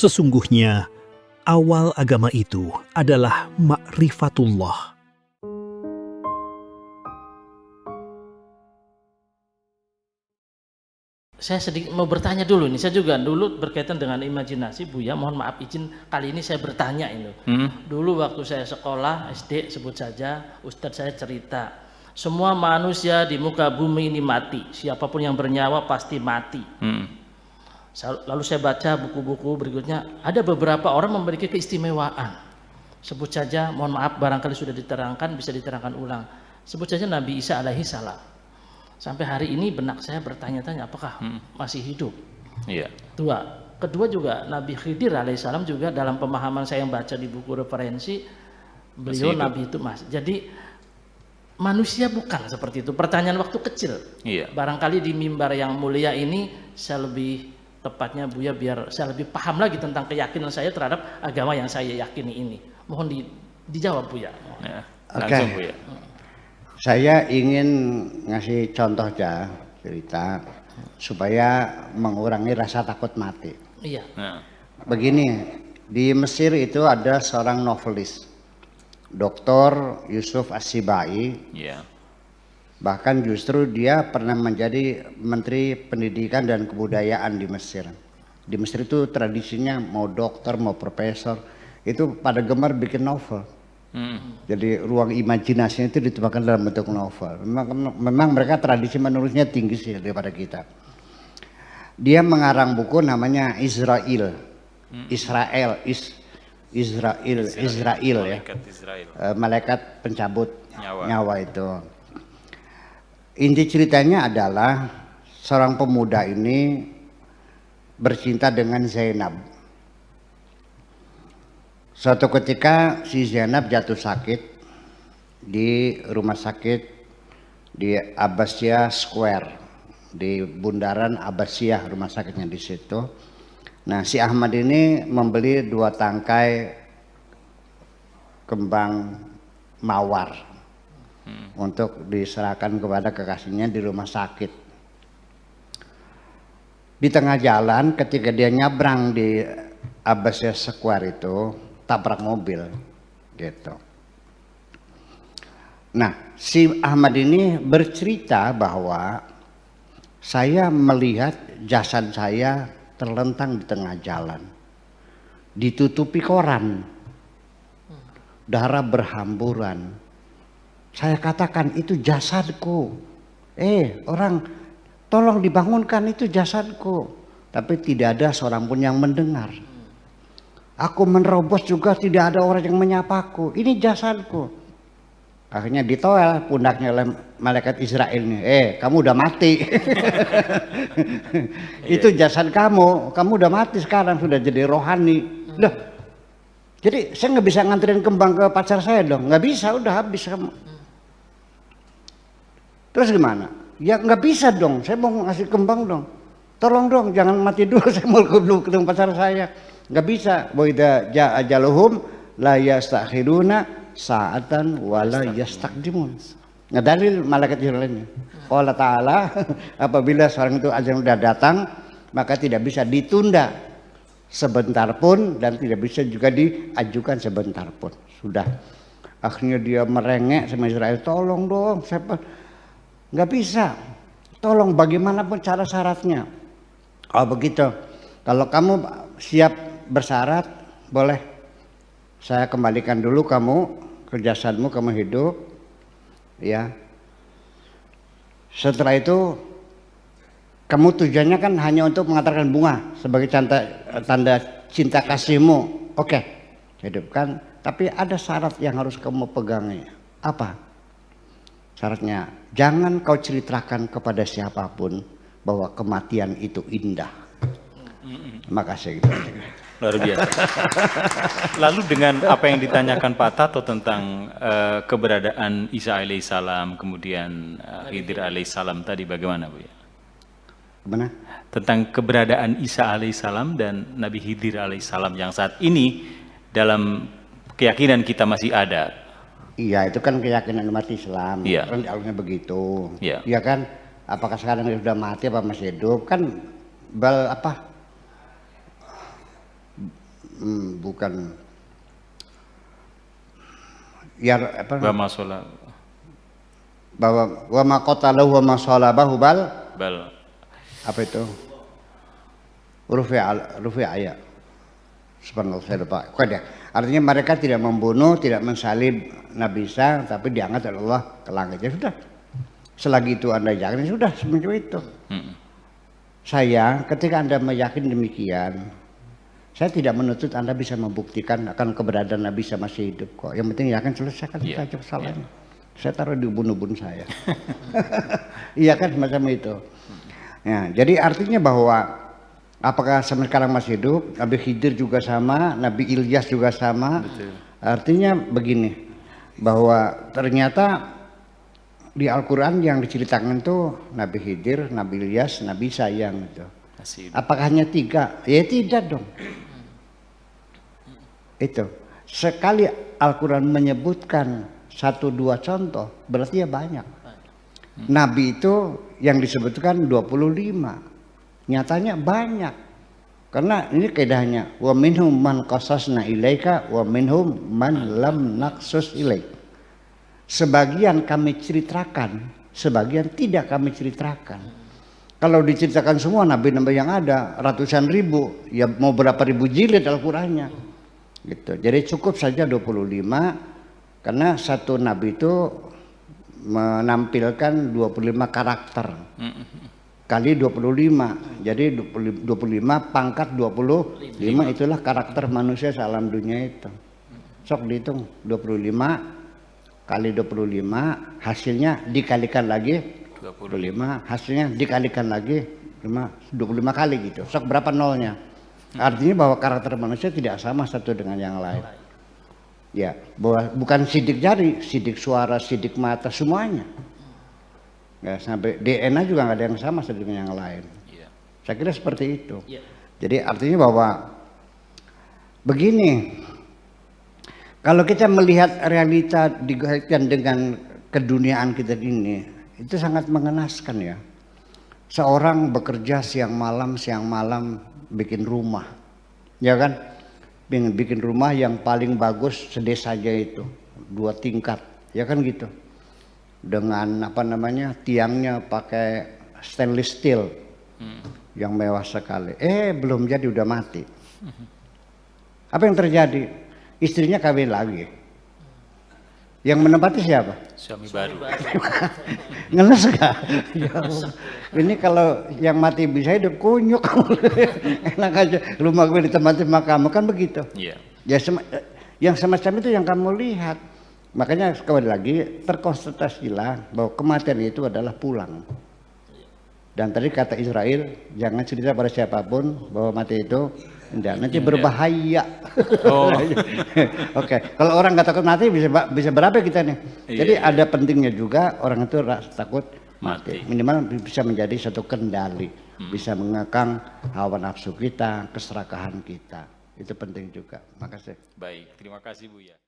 Sesungguhnya, awal agama itu adalah ma'rifatullah. Saya sedikit mau bertanya dulu ini. Saya juga dulu berkaitan dengan imajinasi, Buya. Mohon maaf izin kali ini saya bertanya ini. Dulu waktu saya sekolah SD, sebut saja Ustadz saya cerita, semua manusia di muka bumi ini mati. Siapapun yang bernyawa pasti mati. Lalu saya baca buku-buku berikutnya, ada beberapa orang memiliki keistimewaan. Sebut saja, mohon maaf barangkali sudah diterangkan, bisa diterangkan ulang. Sebut saja Nabi Isa alaihi salam. Sampai hari ini benak saya bertanya-tanya apakah masih hidup. Iya. Kedua juga Nabi Khidir alaihissalam juga dalam pemahaman saya yang baca di buku referensi, beliau Nabi itu mas. Jadi manusia bukan seperti itu. Pertanyaan waktu kecil. Iya. Barangkali di mimbar yang mulia ini saya lebih tepatnya Buya biar saya lebih paham lagi tentang keyakinan saya terhadap agama yang saya yakini ini. Mohon dijawab Buya. Ya, langsung Buya. Saya ingin ngasih contoh aja cerita supaya mengurangi rasa takut mati. Iya. Nah. Begini, di Mesir itu ada seorang novelis, Dr. Yusuf As-Sibai. Iya. Bahkan justru dia pernah menjadi Menteri Pendidikan dan Kebudayaan di Mesir. Di Mesir itu tradisinya mau dokter, mau profesor, itu pada gemar bikin novel. Jadi ruang imajinasinya itu dituangkan dalam bentuk novel. Memang mereka tradisi menulisnya tinggi sih daripada kita. Dia mengarang buku namanya Israel ya. Malaikat pencabut nyawa itu. Inti ceritanya adalah seorang pemuda ini bercinta dengan Zainab. Suatu ketika si Zainab jatuh sakit di rumah sakit di Abbasiyah Square, di bundaran Abbasiyah rumah sakitnya di situ. Nah, si Ahmad ini membeli 2 tangkai kembang mawar untuk diserahkan kepada kekasihnya di rumah sakit. Di tengah jalan ketika dia nyabrang di Abbasiyah Square itu tabrak mobil gitu. Nah, si Ahmad ini bercerita bahwa saya melihat jasad saya terlentang di tengah jalan, ditutupi koran, darah berhamburan. Saya katakan itu jasadku. Orang tolong dibangunkan, itu jasadku. Tapi tidak ada seorang pun yang mendengar. Aku menerobos juga tidak ada orang yang menyapaku. Ini jasadku. Akhirnya ditoel pundaknya oleh malaikat Israel ini. Kamu udah mati. Itu jasad kamu. Kamu udah mati sekarang, sudah jadi rohani. Loh. Jadi saya nggak bisa nganterin kembang ke pacar saya dong. Nggak bisa, udah habis kamu. Terus gimana? Ya nggak bisa dong. Saya mau ngasih kembang dong. Tolong dong, jangan mati dulu. Saya mau ketemu pacar saya. Nggak bisa. Wa idza jaa ajaluhum la yastakhiruna sa'atan wa la yastaqdimun. Nah, dalil malaikat Jibril ini. Allah Ta'ala apabila seorang itu ajal sudah datang, maka tidak bisa ditunda sebentar pun dan tidak bisa juga diajukan sebentar pun. Sudah. Akhirnya dia merengek sama Israel, tolong dong, saya nggak bisa. Tolong bagaimanapun cara syaratnya. Oh begitu. Kalau kamu siap bersyarat, boleh saya kembalikan dulu kamu ke jasadmu, kamu hidup, ya. Setelah itu kamu tujuannya kan hanya untuk mengantarkan bunga sebagai tanda cinta kasihmu. Oke, hidupkan. Tapi ada syarat yang harus kamu pegangi. Apa syaratnya? Jangan kau ceritakan kepada siapapun bahwa kematian itu indah. Makasih. Luar biasa. Lalu dengan apa yang ditanyakan Pak Tato tentang keberadaan Isa alaihissalam, kemudian Khidir alaihissalam tadi bagaimana Bu ya? Gimana? Tentang keberadaan Isa alaihissalam dan Nabi Khidir alaihissalam yang saat ini dalam keyakinan kita masih ada. Iya, itu kan keyakinan umat Islam. Iya. Kan dialognya begitu. Iya. Iya kan? Apakah sekarang sudah mati apa masih hidup? Kan bukan ya apa? Wa sholat. Bahwa wa ma qatalahu wa ma salabahu bal apa itu? Rufi'a ya. Subhanallah, saya lupa. Artinya mereka tidak membunuh, tidak mensalib Nabi Isa, tapi diangkat oleh Allah ke langit. Ya sudah. Selagi itu Anda yakin, sudah semacam itu. Saya, ketika Anda meyakini demikian, saya tidak menuntut Anda bisa membuktikan akan keberadaan Nabi Isa masih hidup kok. Yang penting yakin, selesaikan saja kesalahannya. Saya taruh di ubun-ubun saya. Iya kan, semacam itu. Ya, jadi artinya bahwa apakah sampai sekarang masih hidup? Nabi Khidir juga sama, Nabi Ilyas juga sama. Betul. Artinya begini, bahwa ternyata di Al-Quran yang diceritakan itu Nabi Khidir, Nabi Ilyas, Nabi Isa yang itu. Apakah hanya 3? Ya tidak dong. Itu. Sekali Al-Quran menyebutkan 1-2 contoh, berarti ya banyak. Nabi itu yang disebutkan 25. Nyatanya banyak. Karena ini kaidahnya, wa minhum man qasasna ilaika wa minhum man lam naqsus ilaik. Sebagian kami ceritakan, sebagian tidak kami ceritakan. Kalau diceritakan semua nabi-nabi yang ada ratusan ribu, ya mau berapa ribu jilid Al-Qur'annya. Gitu. Jadi cukup saja 25 karena satu nabi itu menampilkan 25 karakter. Kali 25. Jadi 25 pangkat 25 itulah karakter manusia sealam dunia itu. Sok dihitung 25 kali 25 hasilnya dikalikan lagi 25, hasilnya dikalikan lagi 25 kali gitu. Sok berapa nolnya? Artinya bahwa karakter manusia tidak sama satu dengan yang lain. Ya, bahwa bukan sidik jari, sidik suara, sidik mata, semuanya. Ya, sampai DNA juga nggak ada yang sama satu dengan yang lain. Saya kira seperti itu. Jadi artinya bahwa begini, kalau kita melihat realita dikaitkan dengan keduniaan kita ini, itu sangat mengenaskan ya. Seorang bekerja siang malam bikin rumah, ya kan? Bikin rumah yang paling bagus sedesanya itu 2 tingkat, ya kan gitu. Dengan apa namanya tiangnya pakai stainless steel yang mewah sekali. Belum jadi udah mati. Apa yang terjadi? Istrinya kawin lagi. Yang menempati siapa? Suami baru. Ngeles gak? Ya Allah. Ini kalau yang mati bisa hidup kunyuk. Enak aja. Rumah gue ditempati sama kamu kan begitu. Iya. Ya yang semacam itu yang kamu lihat. Makanya sekali lagi terkonsentrasilah bahwa kematian itu adalah pulang. Dan tadi kata Israel, jangan cerita pada siapapun bahwa mati itu enggak, nanti berbahaya. Oke, kalau orang nggak takut mati bisa berapa kita nih? Jadi ada pentingnya juga orang itu takut mati. Minimal bisa menjadi satu kendali, bisa mengekang hawa nafsu kita, keserakahan kita. Itu penting juga. Makasih. Baik, terima kasih Buya.